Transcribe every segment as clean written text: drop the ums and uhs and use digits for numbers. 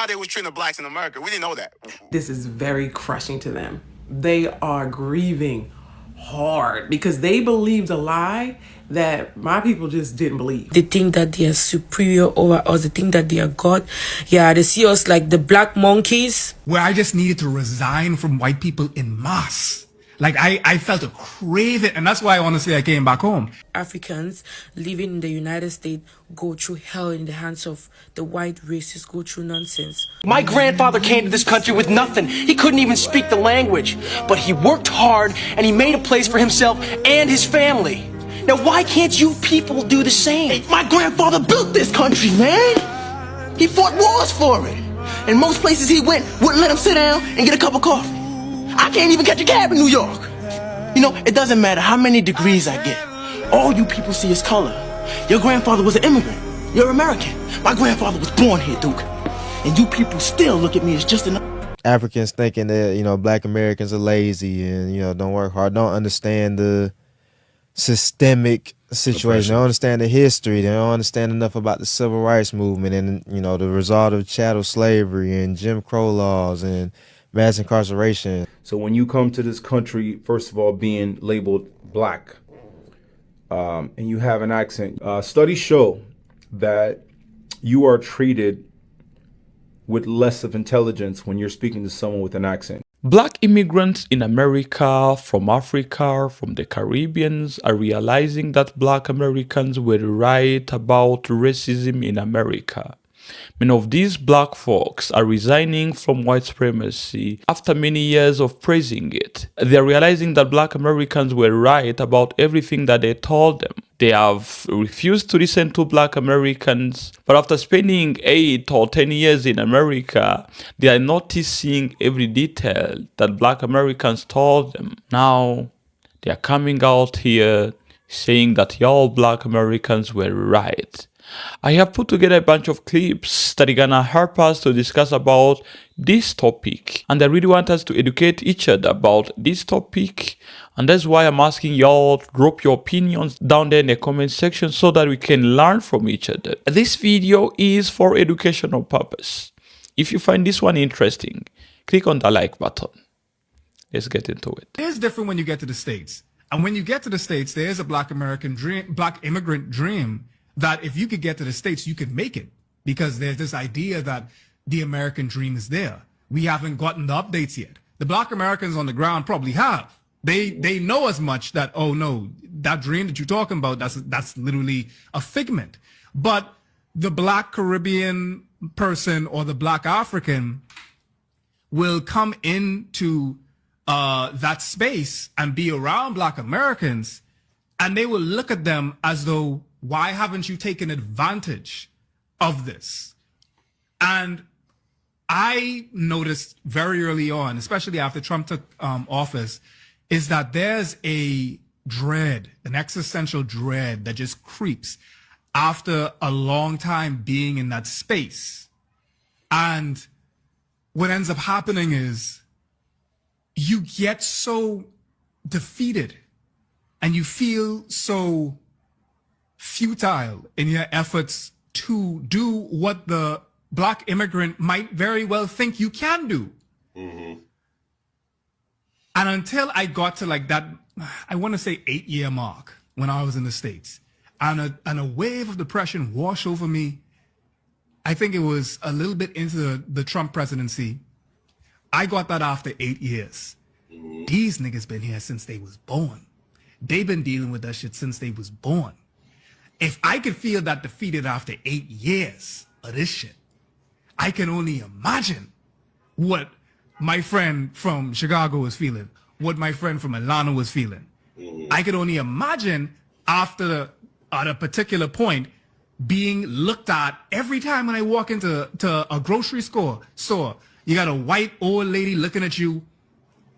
how they was treating the blacks in America. We didn't know that. This is very crushing to them. They are grieving hard because they believed a lie that my people just didn't believe. They think that they are superior over us. They think that they are God. Yeah, they see us like the black monkeys. Where I just needed to resign from white people in mass. Like, I felt a craving, and that's why honestly I came back home. Africans living in the United States go through hell in the hands of the white races, go through nonsense. My grandfather came to this country with nothing. He couldn't even speak the language, but he worked hard and he made a place for himself and his family. Now why can't you people do the same? Hey, my grandfather built this country, man. He fought wars for it. And most places he went wouldn't let him sit down and get a cup of coffee. I can't even catch a cab in New York. You know, it doesn't matter how many degrees I get. All you people see is color. Your grandfather was an immigrant. You're American. My grandfather was born here, Duke. And you people still look at me as just another. Africans thinking that, you know, black Americans are lazy and, you know, don't work hard, don't understand the systemic situation. They don't understand the history. They don't understand enough about the civil rights movement and, you know, the result of chattel slavery and Jim Crow laws and mass incarceration. So when you come to this country, first of all, being labeled black, and you have an accent, studies show that you are treated with less of intelligence when you're speaking to someone with an accent. Black immigrants in America, from Africa, from the Caribbeans, are realizing that black Americans were right about racism in America. Many of these black folks are resigning from white supremacy after many years of praising it. They are realizing that black Americans were right about everything that they told them. They have refused to listen to black Americans, but after spending 8 or 10 years in America, they are noticing every detail that black Americans told them. Now, they are coming out here saying that y'all black Americans were right. I have put together a bunch of clips that are gonna help us to discuss about this topic, and I really want us to educate each other about this topic, and that's why I'm asking y'all to drop your opinions down there in the comment section so that we can learn from each other. This video is for educational purpose. If you find this one interesting, click on the like button. Let's get into it. It is different when you get to the States. And when you get to the States, there is a black American dream, black immigrant dream, that if you could get to the States, you could make it, because there's this idea that the American dream is there. We haven't gotten the updates yet. The black Americans on the ground probably have. They know as much that, oh no, that dream that you're talking about, that's literally a figment. But the black Caribbean person or the black African will come into that space and be around black Americans, and they will look at them as though, why haven't you taken advantage of this? And I noticed very early on, especially after Trump took office, is that there's a dread, an existential dread that just creeps after a long time being in that space. And what ends up happening is you get so defeated and you feel so futile in your efforts to do what the black immigrant might very well think you can do. Mm-hmm. And until I got to like that, I want to say 8-year mark when I was in the States, and a wave of depression washed over me. I think it was a little bit into the Trump presidency. I got that after 8 years. Mm-hmm. These niggas been here since they was born. They've been dealing with that shit since they was born. If I could feel that defeated after 8 years of this shit, I can only imagine what my friend from Chicago was feeling, what my friend from Atlanta was feeling. Mm-hmm. I could only imagine after, at a particular point, being looked at every time when I walk into a grocery store. You got a white old lady looking at you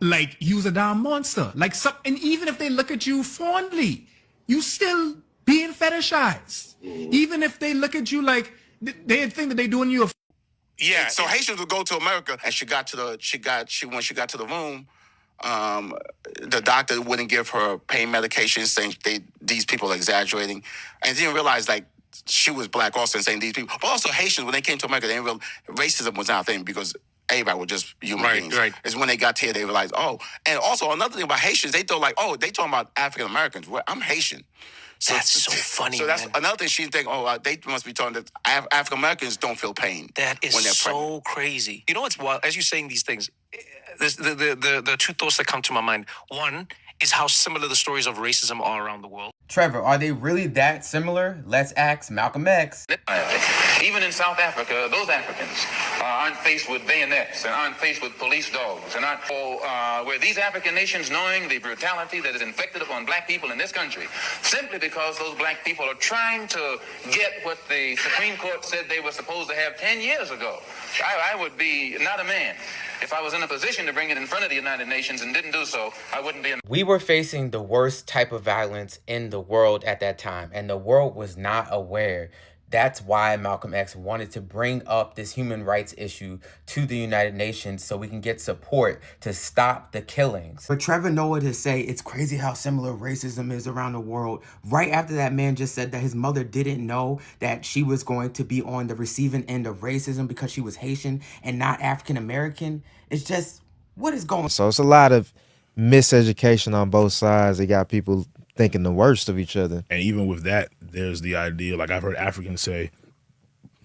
like you's a damn monster. And even if they look at you fondly, you still being fetishized. Mm-hmm. Even if they look at you like they think that they're doing you a yeah. So Haitians would go to America, and when she got to the room, the doctor wouldn't give her pain medication, saying these people are exaggerating, and didn't realize like she was black also and saying these people, but also Haitians, when they came to America, they didn't realize racism was not a thing because everybody was just human beings. Right. It's when they got here, they realized, oh, and also another thing about Haitians, they thought like, oh, they talking about African Americans. Well, I'm Haitian. That's so funny, So that's man. another thing she think, oh, they must be talking that African Americans don't feel pain. That is when they're so pregnant. crazy. You know what's wild? As you're saying these things, the two thoughts that come to my mind. One is how similar the stories of racism are around the world. Trevor, are they really that similar? Let's ask Malcolm X. Even in South Africa, those Africans aren't faced with bayonets and aren't faced with police dogs and aren't where these African nations, knowing the brutality that is inflicted upon black people in this country, simply because those black people are trying to get what the Supreme Court said they were supposed to have 10 years ago. I would be not a man. If I was in a position to bring it in front of the United Nations and didn't do so, I wouldn't be. We were facing the worst type of violence in the world at that time, and the world was not aware. That's why Malcolm X wanted to bring up this human rights issue to the United Nations so we can get support to stop the killings. For Trevor Noah to say it's crazy how similar racism is around the world, right after that man just said that his mother didn't know that she was going to be on the receiving end of racism because she was Haitian and not African American, it's just, what is going on? So it's a lot of miseducation on both sides. They got people thinking the worst of each other. And even with that, there's the idea, like I've heard Africans say,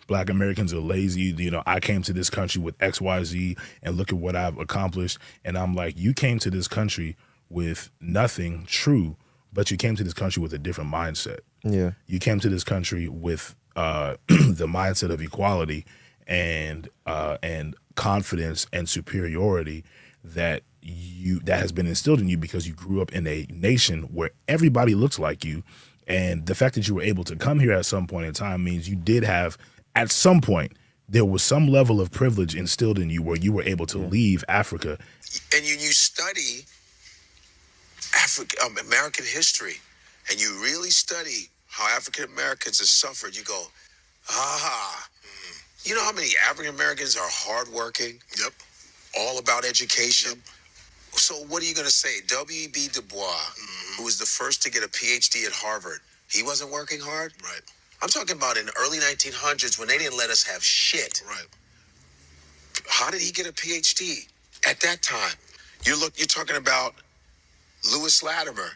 Black Americans are lazy. You know, I came to this country with X, Y, Z, and look at what I've accomplished. And I'm like, you came to this country with nothing true, but you came to this country with a different mindset. Yeah. You came to this country with the mindset of equality and confidence and superiority that has been instilled in you because you grew up in a nation where everybody looks like you. And the fact that you were able to come here at some point in time means you did have, at some point, there was some level of privilege instilled in you where you were able to leave Africa. And you study American history, and you really study how African Americans have suffered, you go, aha. You know how many African Americans are hardworking? Yep. All about education? Yep. So what are you going to say? W.E.B. Du Bois, who was the first to get a PhD at Harvard, he wasn't working hard? Right. I'm talking about in the early 1900s when they didn't let us have shit. Right. How did he get a PhD at that time? You're talking about Lewis Latimer,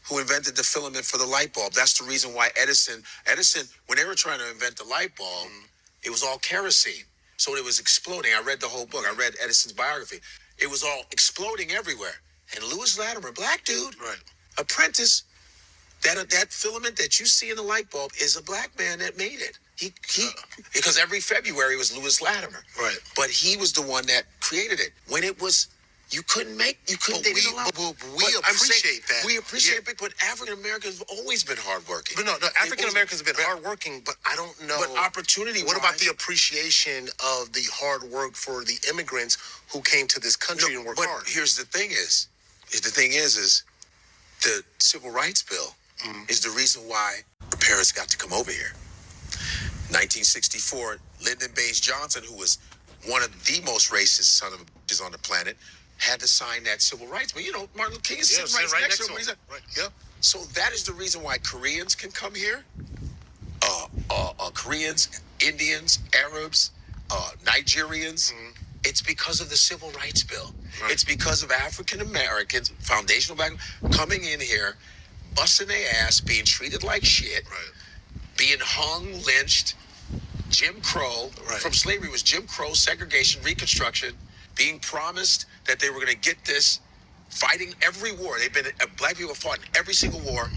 who invented the filament for the light bulb. That's the reason why Edison, when they were trying to invent the light bulb, it was all kerosene. So it was exploding. I read the whole book. I read Edison's biography. It was all exploding everywhere. And Lewis Latimer, black dude, right, apprentice, that filament that you see in the light bulb is a black man that made it. He because every February was Lewis Latimer. Right. But he was the one that created it. When it was, they didn't allow. We appreciate that. We appreciate it, but African Americans have always been hardworking. But no, African Americans have been hardworking, but I don't know. But opportunity. What about the appreciation of the hard work for the immigrants who came to this country and worked hard? But here's the thing is the Civil Rights Bill is the reason why our parents got to come over here. 1964, Lyndon Baines Johnson, who was one of the most racist son of bitches on the planet, had to sign that civil rights. But you know, Martin Luther King is sitting right next to him. Right. Yeah. So that is the reason why Koreans can come here. Koreans, Indians, Arabs, Nigerians. It's because of the Civil Rights Bill. Right. It's because of African Americans, foundational black, coming in here, busting their ass, being treated like shit, right, being hung, lynched, Jim Crow. Right. From slavery was Jim Crow, segregation, Reconstruction, being promised that they were going to get this, fighting every war. Black people fought in every single war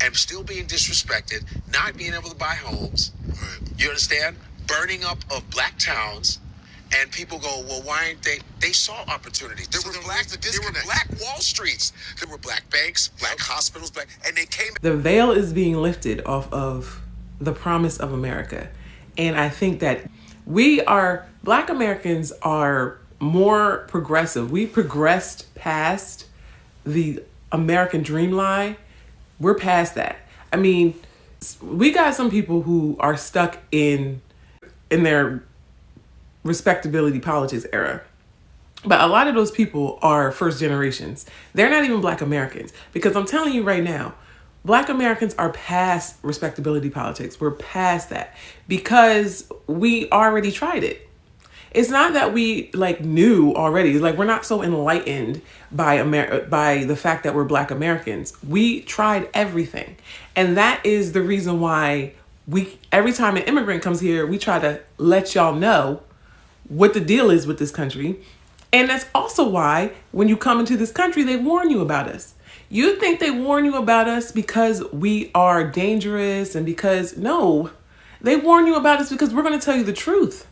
and still being disrespected, not being able to buy homes. Right. You understand? Burning up of black towns. And people go, well, why ain't they? They saw opportunities. There were black Wall Streets. There were black banks, black hospitals, and they came. The veil is being lifted off of the promise of America. And I think that Black Americans are more progressive. We progressed past the American dream lie. We're past that. I mean, we got some people who are stuck in their respectability politics era. But a lot of those people are first generations. They're not even Black Americans. Because I'm telling you right now, Black Americans are past respectability politics. We're past that because we already tried it. It's not that we like knew already. Like, we're not so enlightened by by the fact that we're Black Americans. We tried everything. And that is the reason why every time an immigrant comes here, we try to let y'all know what the deal is with this country. And that's also why when you come into this country, they warn you about us. You think they warn you about us because we are dangerous and because, no, they warn you about us because we're going to tell you the truth.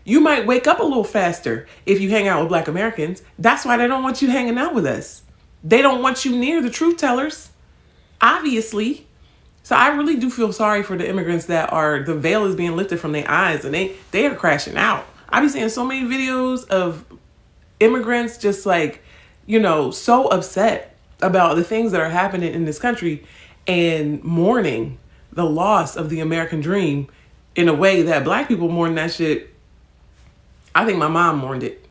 You might wake up a little faster if you hang out with Black Americans. That's why they don't want you hanging out with us. They don't want you near the truth tellers, obviously. So I really do feel sorry for the immigrants that the veil is being lifted from their eyes and they are crashing out. I be seeing so many videos of immigrants just like, so upset about the things that are happening in this country and mourning the loss of the American dream in a way that Black people mourn that shit. I think my mom mourned it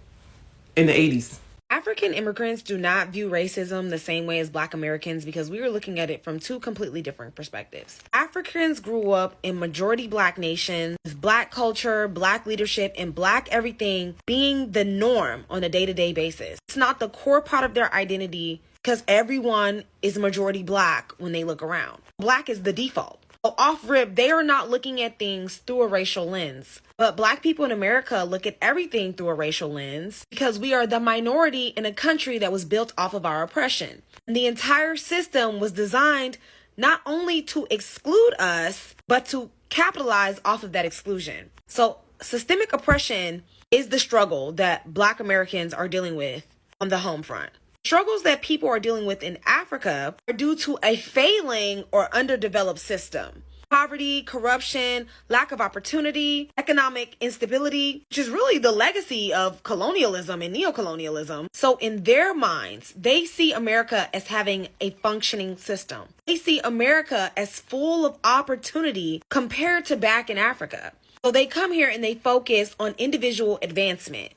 in the 80s. African immigrants do not view racism the same way as Black Americans because we are looking at it from two completely different perspectives. Africans grew up in majority Black nations, with Black culture, Black leadership, and Black everything being the norm on a day-to-day basis. It's not the core part of their identity because everyone is majority Black when they look around. Black is the default. So off rip, they are not looking at things through a racial lens. But Black people in America look at everything through a racial lens because we are the minority in a country that was built off of our oppression. And the entire system was designed not only to exclude us, but to capitalize off of that exclusion. So systemic oppression is the struggle that Black Americans are dealing with on the home front. Struggles that people are dealing with in Africa are due to a failing or underdeveloped system. Poverty, corruption, lack of opportunity, economic instability, which is really the legacy of colonialism and neocolonialism. So in their minds, they see America as having a functioning system. They see America as full of opportunity compared to back in Africa. So they come here and they focus on individual advancement,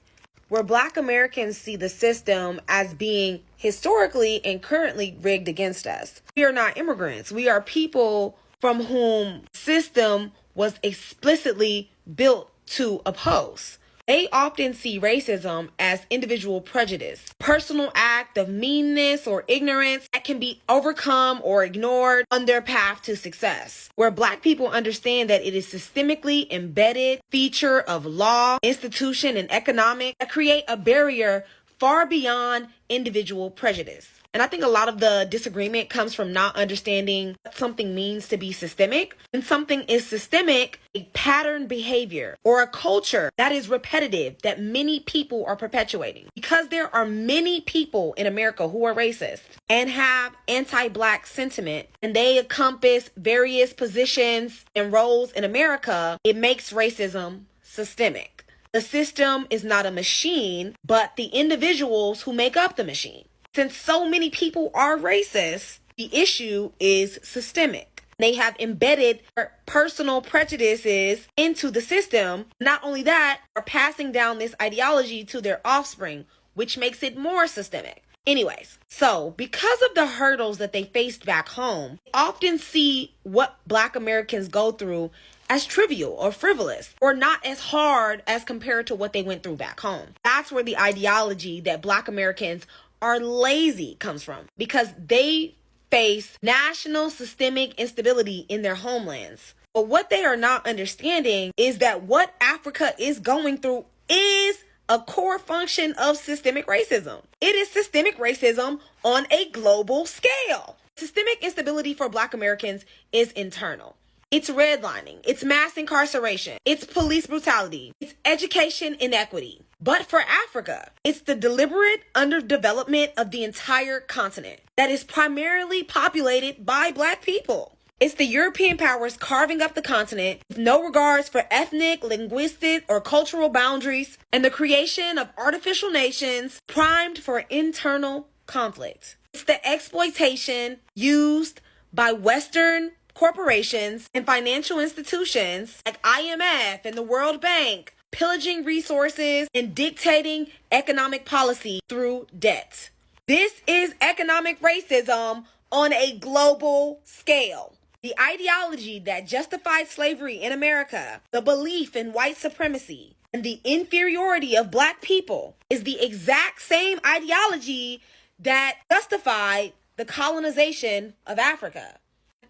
where Black Americans see the system as being historically and currently rigged against us. We are not immigrants. We are people from whom system was explicitly built to oppose. They often see racism as individual prejudice, personal act of meanness or ignorance that can be overcome or ignored on their path to success. Where Black people understand that it is systemically embedded feature of law, institution, and economic that create a barrier far beyond individual prejudice. And I think a lot of the disagreement comes from not understanding what something means to be systemic. And something is systemic, a pattern behavior or a culture that is repetitive that many people are perpetuating. Because there are many people in America who are racist and have anti-Black sentiment, and they encompass various positions and roles in America, it makes racism systemic. The system is not a machine, but the individuals who make up the machine. Since so many people are racist, the issue is systemic. They have embedded personal prejudices into the system. Not only that, are passing down this ideology to their offspring, which makes it more systemic. Anyways, so because of the hurdles that they faced back home, they often see what Black Americans go through as trivial or frivolous or not as hard as compared to what they went through back home. That's where the ideology that Black Americans are lazy comes from, because they face national systemic instability in their homelands. But what they are not understanding is that what Africa is going through is a core function of systemic racism. It is systemic racism on a global scale. Systemic instability for Black Americans is internal. It's redlining, it's mass incarceration, it's police brutality, it's education inequity. But for Africa, it's the deliberate underdevelopment of the entire continent that is primarily populated by Black people. It's the European powers carving up the continent with no regards for ethnic, linguistic, or cultural boundaries, and the creation of artificial nations primed for internal conflict. It's the exploitation used by Western corporations and financial institutions like IMF and the World Bank, pillaging resources and dictating economic policy through debt. This is economic racism on a global scale. The ideology that justified slavery in America, the belief in white supremacy, and the inferiority of black people is the exact same ideology that justified the colonization of Africa.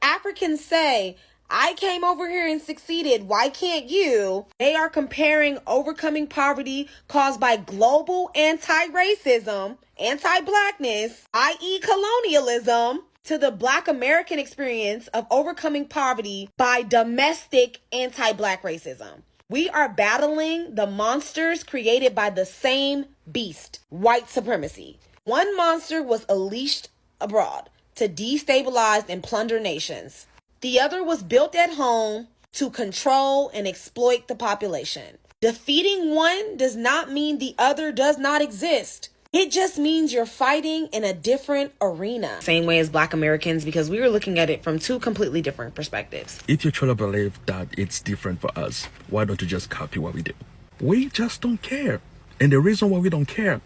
Africans say, I came over here and succeeded, why can't you? They are comparing overcoming poverty caused by global anti-racism, anti-blackness, i.e. colonialism, to the Black American experience of overcoming poverty by domestic anti-Black racism. We are battling the monsters created by the same beast, white supremacy. One monster was unleashed abroad to destabilize and plunder nations. The other was built at home to control and exploit the population. Defeating one does not mean the other does not exist. It just means you're fighting in a different arena. Same way as Black Americans, because we were looking at it from two completely different perspectives. If you truly believe that it's different for us, why don't you just copy what we do? We just don't care. And the reason why we don't care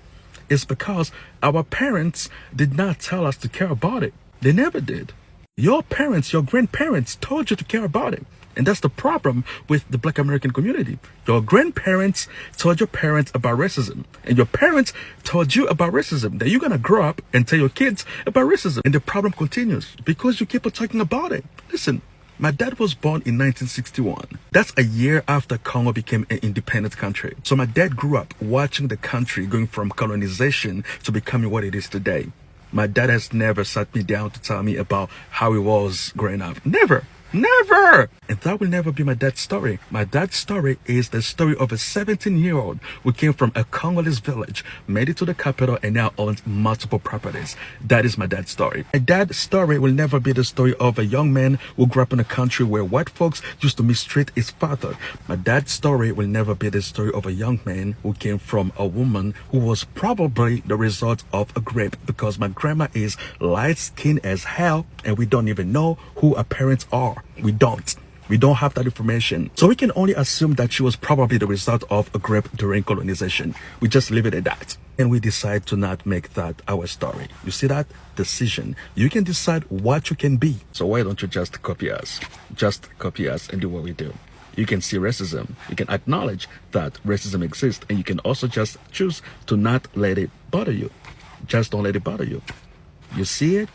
is because our parents did not tell us to care about it. They never did. Your parents, your grandparents told you to care about it. And that's the problem with the Black American community. Your grandparents told your parents about racism. And your parents told you about racism. Then you're going to grow up and tell your kids about racism. And the problem continues because you keep on talking about it. Listen, my dad was born in 1961. That's a year after Congo became an independent country. So my dad grew up watching the country going from colonization to becoming what it is today. My dad has never sat me down to tell me about how he was growing up. Never. Never! And that will never be my dad's story. My dad's story is the story of a 17-year-old who came from a Congolese village, made it to the capital, and now owns multiple properties. That is my dad's story. My dad's story will never be the story of a young man who grew up in a country where white folks used to mistreat his father. My dad's story will never be the story of a young man who came from a woman who was probably the result of a rape, because my grandma is light-skinned as hell and we don't even know who our parents are. We don't have that information. So we can only assume that she was probably the result of a rape during colonization. We just leave it at that. And we decide to not make that our story. You see that? Decision. You can decide what you can be. So why don't you just copy us? Just copy us and do what we do. You can see racism. You can acknowledge that racism exists. And you can also just choose to not let it bother you. Just don't let it bother you. You see it,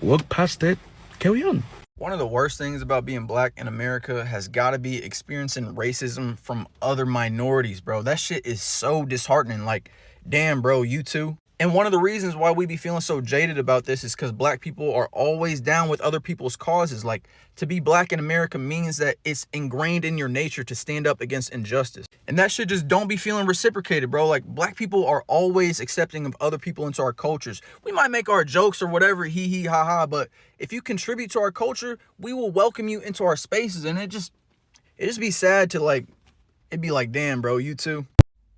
walk past it, carry on. One of the worst things about being black in America has got to be experiencing racism from other minorities, bro. That shit is so disheartening. Like, damn, bro, you too. And one of the reasons why we be feeling so jaded about this is because black people are always down with other people's causes. Like, to be black in America means that it's ingrained in your nature to stand up against injustice. And that shit just don't be feeling reciprocated, bro. Like, black people are always accepting of other people into our cultures. We might make our jokes or whatever, hee hee ha ha, but if you contribute to our culture, we will welcome you into our spaces. And it just be sad to, like, it'd be like, damn, bro, you too.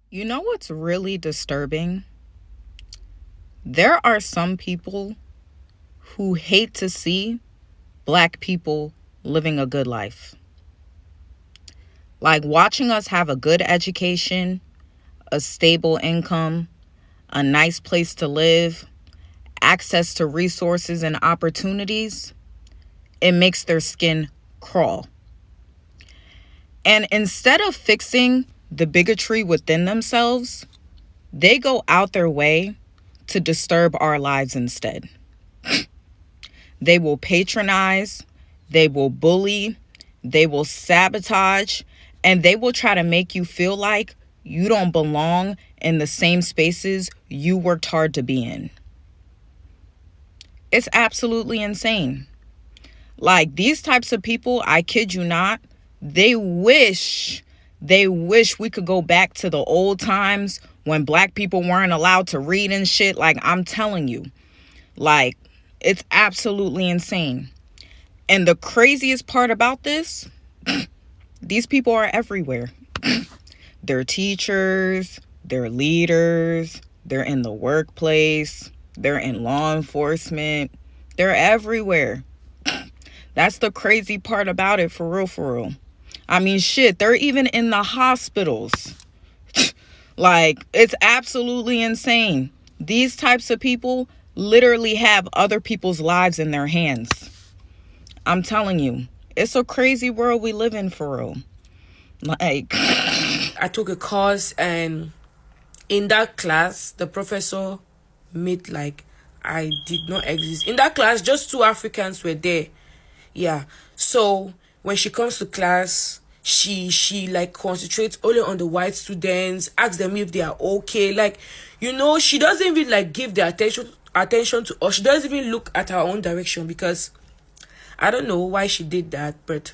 You know what's really disturbing? There are some people who hate to see black people living a good life. Like watching us have a good education, a stable income, a nice place to live, access to resources and opportunities, it makes their skin crawl. And instead of fixing the bigotry within themselves, they go out their way to disturb our lives instead. They will patronize, they will bully, they will sabotage, and they will try to make you feel like you don't belong in the same spaces you worked hard to be in. It's absolutely insane. Like, these types of people, I kid you not, they wish we could go back to the old times when black people weren't allowed to read and shit. Like, I'm telling you, like, it's absolutely insane. And the craziest part about this, these people are everywhere. They're teachers, they're leaders, they're in the workplace, they're in law enforcement, they're everywhere. That's the crazy part about it, for real, for real. I mean, shit, they're even in the hospitals. Like, it's absolutely insane. These types of people, literally have other people's lives in their hands. I'm telling you, it's a crazy world we live in for real. Like, I took a course, and in that class, the professor made like I did not exist. In that class, just 2 Africans were there. Yeah. So when she comes to class, she like concentrates only on the white students, asks them if they are okay. Like, she doesn't even like give the attention to us. She doesn't even look at her own direction, because I don't know why she did that, but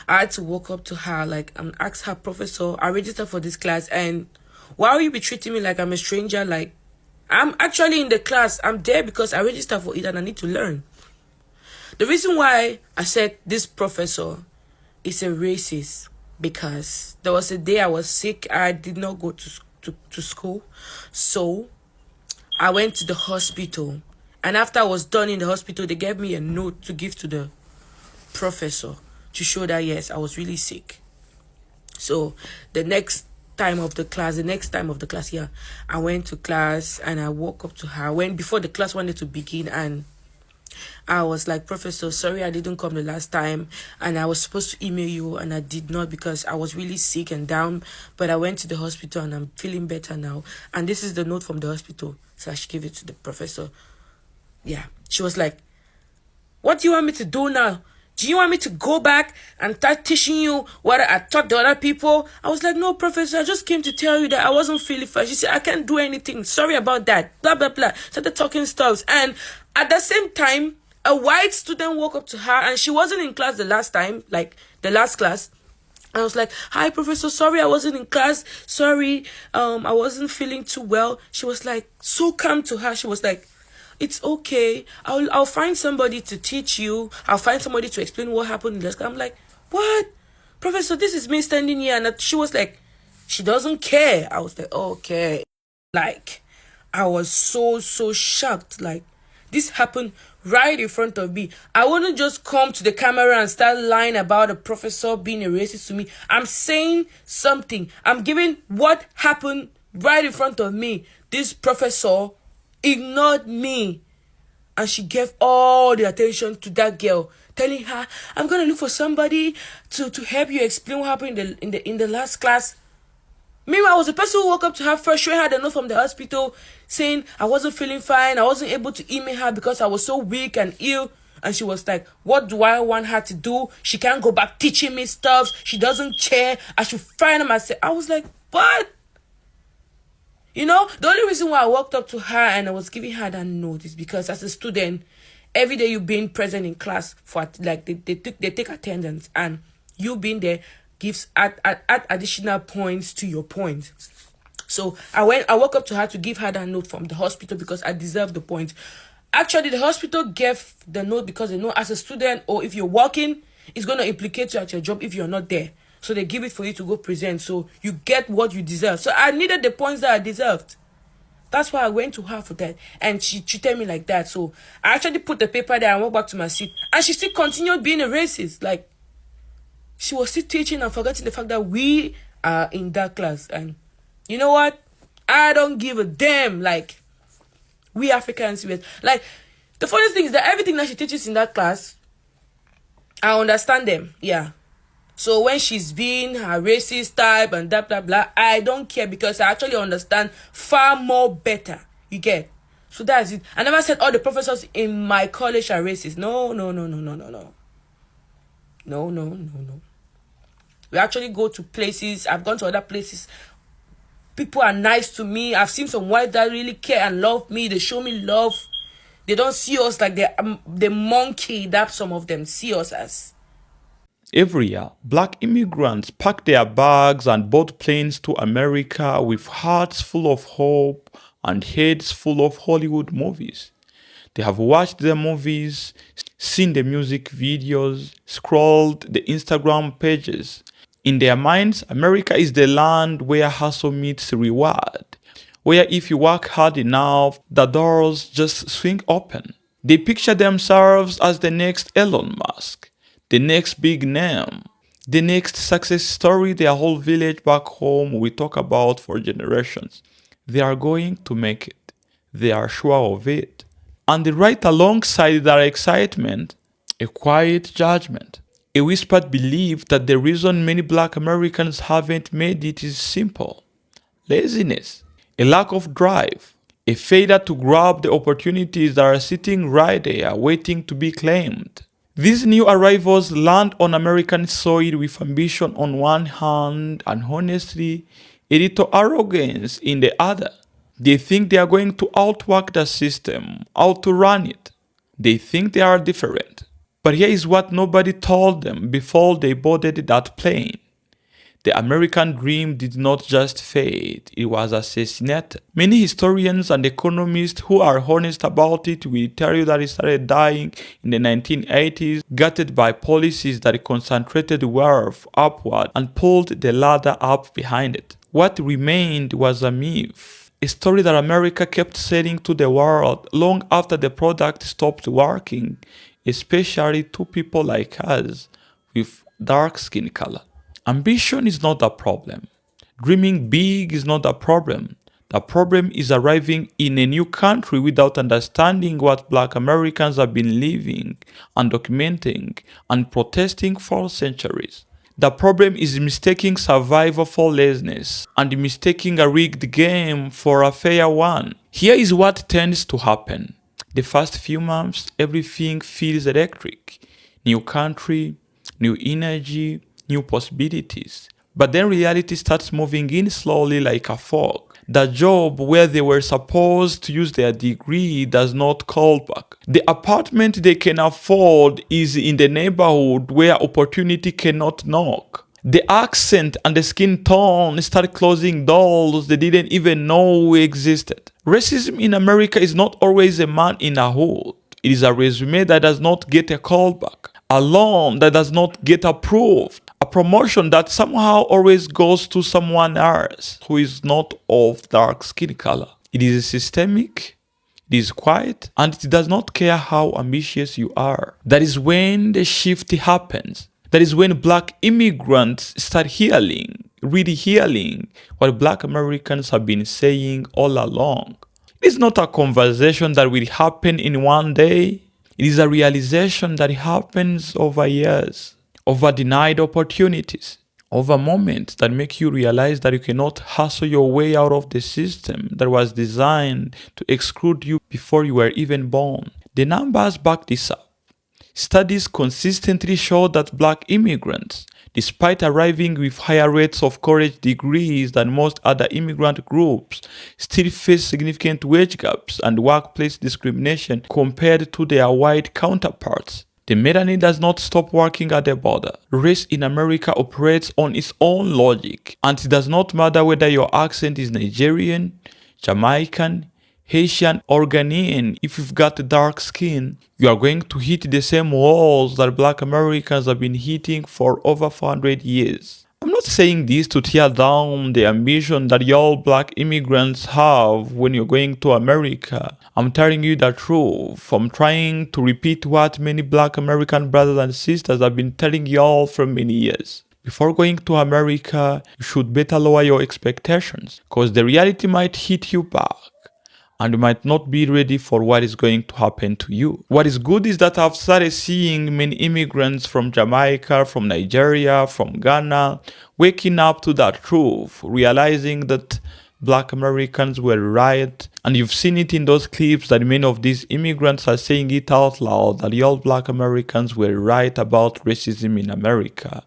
I had to walk up to her like and ask her, Professor, I registered for this class, and why will you be treating me like I'm a stranger? Like, I'm actually in the class. I'm there because I registered for it and I need to learn. The reason why I said this professor is a racist, because there was a day I was sick. I did not go to school. So I went to the hospital. And after I was done in the hospital, they gave me a note to give to the professor to show that, yes, I was really sick. So the next time of the class, yeah, I went to class and I walked up to her before the class wanted to begin, and I was like, Professor, sorry I didn't come the last time, and I was supposed to email you and I did not because I was really sick and down, but I went to the hospital and I'm feeling better now, and this is the note from the hospital. So I should give it to the professor. Yeah. She was like, what do you want me to do now? Do you want me to go back and start teaching you what I taught the other people? I was like, no, Professor, I just came to tell you that I wasn't feeling fine. She said, I can't do anything. Sorry about that. Blah, blah, blah. Started talking stuff. And at the same time, a white student walked up to her, and she wasn't in class the last time, like the last class. I was like, hi, Professor, sorry I wasn't in class. Sorry, I wasn't feeling too well. She was like, so calm to her. She was like, it's okay. I'll find somebody to teach you. I'll find somebody to explain what happened in the class. I'm like, what? Professor, this is me standing here. And she was like, she doesn't care. I was like, okay. Like, I was so shocked. Like, this happened right in front of me. I wouldn't just come to the camera and start lying about a professor being a racist to me. I'm saying something. I'm giving what happened right in front of me. This professor ignored me, and she gave all the attention to that girl, telling her, I'm gonna look for somebody to help you explain what happened in the last class. Meanwhile, I was the person who woke up to her first, showing her the note from the hospital saying I wasn't feeling fine. I wasn't able to email her because I was so weak and ill. And she was like, what do I want her to do? She can't go back teaching me stuff. She doesn't care. I should find her myself. I was like, what? The only reason why I walked up to her and I was giving her that note is because as a student, every day you being present in class for like they take attendance, and you being there gives add additional points to your points. So I walked up to her to give her that note from the hospital because I deserve the points. Actually, the hospital gave the note because they know as a student, or if you're working, it's going to implicate you at your job if you're not there. So they give it for you to go present. So you get what you deserve. So I needed the points that I deserved. That's why I went to her for that. And she treated me like that. So I actually put the paper there and went back to my seat. And she still continued being a racist. Like, she was still teaching and forgetting the fact that we are in that class. And you know what? I don't give a damn. Like, we Africans, like, the funny thing is that everything that she teaches in that class, I understand them. Yeah. So when she's being her racist type and blah, blah, blah, I don't care because I actually understand far more better. You get? So that's it. I never said all the professors in my college are racist. No. No. We actually go to places. I've gone to other places. People are nice to me. I've seen some whites that really care and love me. They show me love. They don't see us like the monkey that some of them see us as. Every year, black immigrants pack their bags and board planes to America with hearts full of hope and heads full of Hollywood movies. They have watched the movies, seen the music videos, scrolled the Instagram pages. In their minds, America is the land where hustle meets reward, where if you work hard enough, the doors just swing open. They picture themselves as the next Elon Musk, the next big name, the next success story their whole village back home will talk about for generations. They are going to make it. They are sure of it. And right alongside their excitement, a quiet judgment. A whispered belief that the reason many black Americans haven't made it is simple. Laziness, a lack of drive, a failure to grab the opportunities that are sitting right there waiting to be claimed. These new arrivals land on American soil with ambition on one hand and honestly, a little arrogance in the other. They think they are going to outwork the system, outrun it. They think they are different. But here is what nobody told them before they boarded that plane. The American dream did not just fade, it was assassinated. Many historians and economists who are honest about it will tell you that it started dying in the 1980s, gutted by policies that concentrated wealth upward and pulled the ladder up behind it. What remained was a myth, a story that America kept selling to the world long after the product stopped working, especially to people like us with dark skin color. Ambition is not a problem. Dreaming big is not a problem. The problem is arriving in a new country without understanding what black Americans have been living and documenting and protesting for centuries. The problem is mistaking survival for laziness and mistaking a rigged game for a fair one. Here is what tends to happen. The first few months, everything feels electric. New country, new energy, new possibilities. But then reality starts moving in slowly like a fog. The job where they were supposed to use their degree does not call back. The apartment they can afford is in the neighborhood where opportunity cannot knock. The accent and the skin tone start closing doors they didn't even know existed. Racism in America is not always a man in a hood. It is a resume that does not get a callback, a loan that does not get approved, a promotion that somehow always goes to someone else who is not of dark skin color. It is systemic, it is quiet, and it does not care how ambitious you are. That is when the shift happens. That is when black immigrants start hearing, really healing what black Americans have been saying all along. It is not a conversation that will happen in one day. It is a realization that happens over years, over denied opportunities, over moments that make you realize that you cannot hustle your way out of the system that was designed to exclude you before you were even born. The numbers back this up. Studies consistently show that black immigrants, despite arriving with higher rates of college degrees than most other immigrant groups, still face significant wage gaps and workplace discrimination compared to their white counterparts. The melanin does not stop working at the border. Race in America operates on its own logic, and it does not matter whether your accent is Nigerian, Jamaican, Haitian, or Ghanaian. If you've got dark skin, you are going to hit the same walls that black Americans have been hitting for over 400 years. I'm not saying this to tear down the ambition that y'all black immigrants have when you're going to America. I'm telling you the truth. I'm trying to repeat what many black American brothers and sisters have been telling y'all for many years. Before going to America, you should better lower your expectations, because the reality might hit you back, and you might not be ready for what is going to happen to you. What is good is that I've started seeing many immigrants from Jamaica, from Nigeria, from Ghana, waking up to that truth, realizing that black Americans were right. And you've seen it in those clips that many of these immigrants are saying it out loud, that all black Americans were right about racism in America.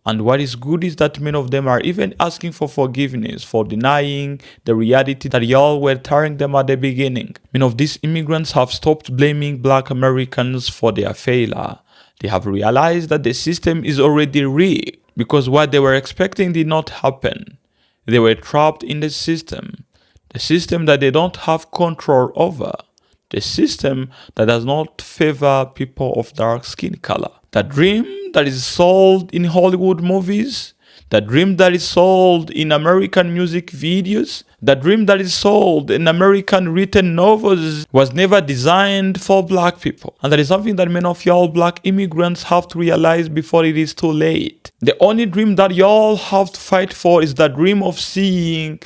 And what is good is that many of them are even asking for forgiveness for denying the reality that y'all were telling them at the beginning. Many of these immigrants have stopped blaming black Americans for their failure. They have realized that the system is already rigged because what they were expecting did not happen. They were trapped in the system that they don't have control over, the system that does not favor people of dark skin color. The dream that is sold in Hollywood movies, the dream that is sold in American music videos, the dream that is sold in American written novels was never designed for black people. And that is something that many of y'all black immigrants have to realize before it is too late. The only dream that y'all have to fight for is the dream of seeing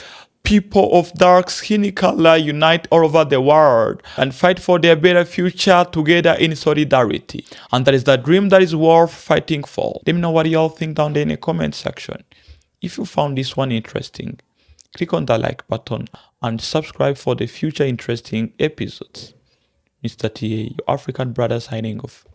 people of dark skin color unite all over the world and fight for their better future together in solidarity. And that is the dream that is worth fighting for. Let me know what y'all think down there in the comment section. If you found this one interesting, click on the like button and subscribe for the future interesting episodes. Mr. TA, your African brother signing off.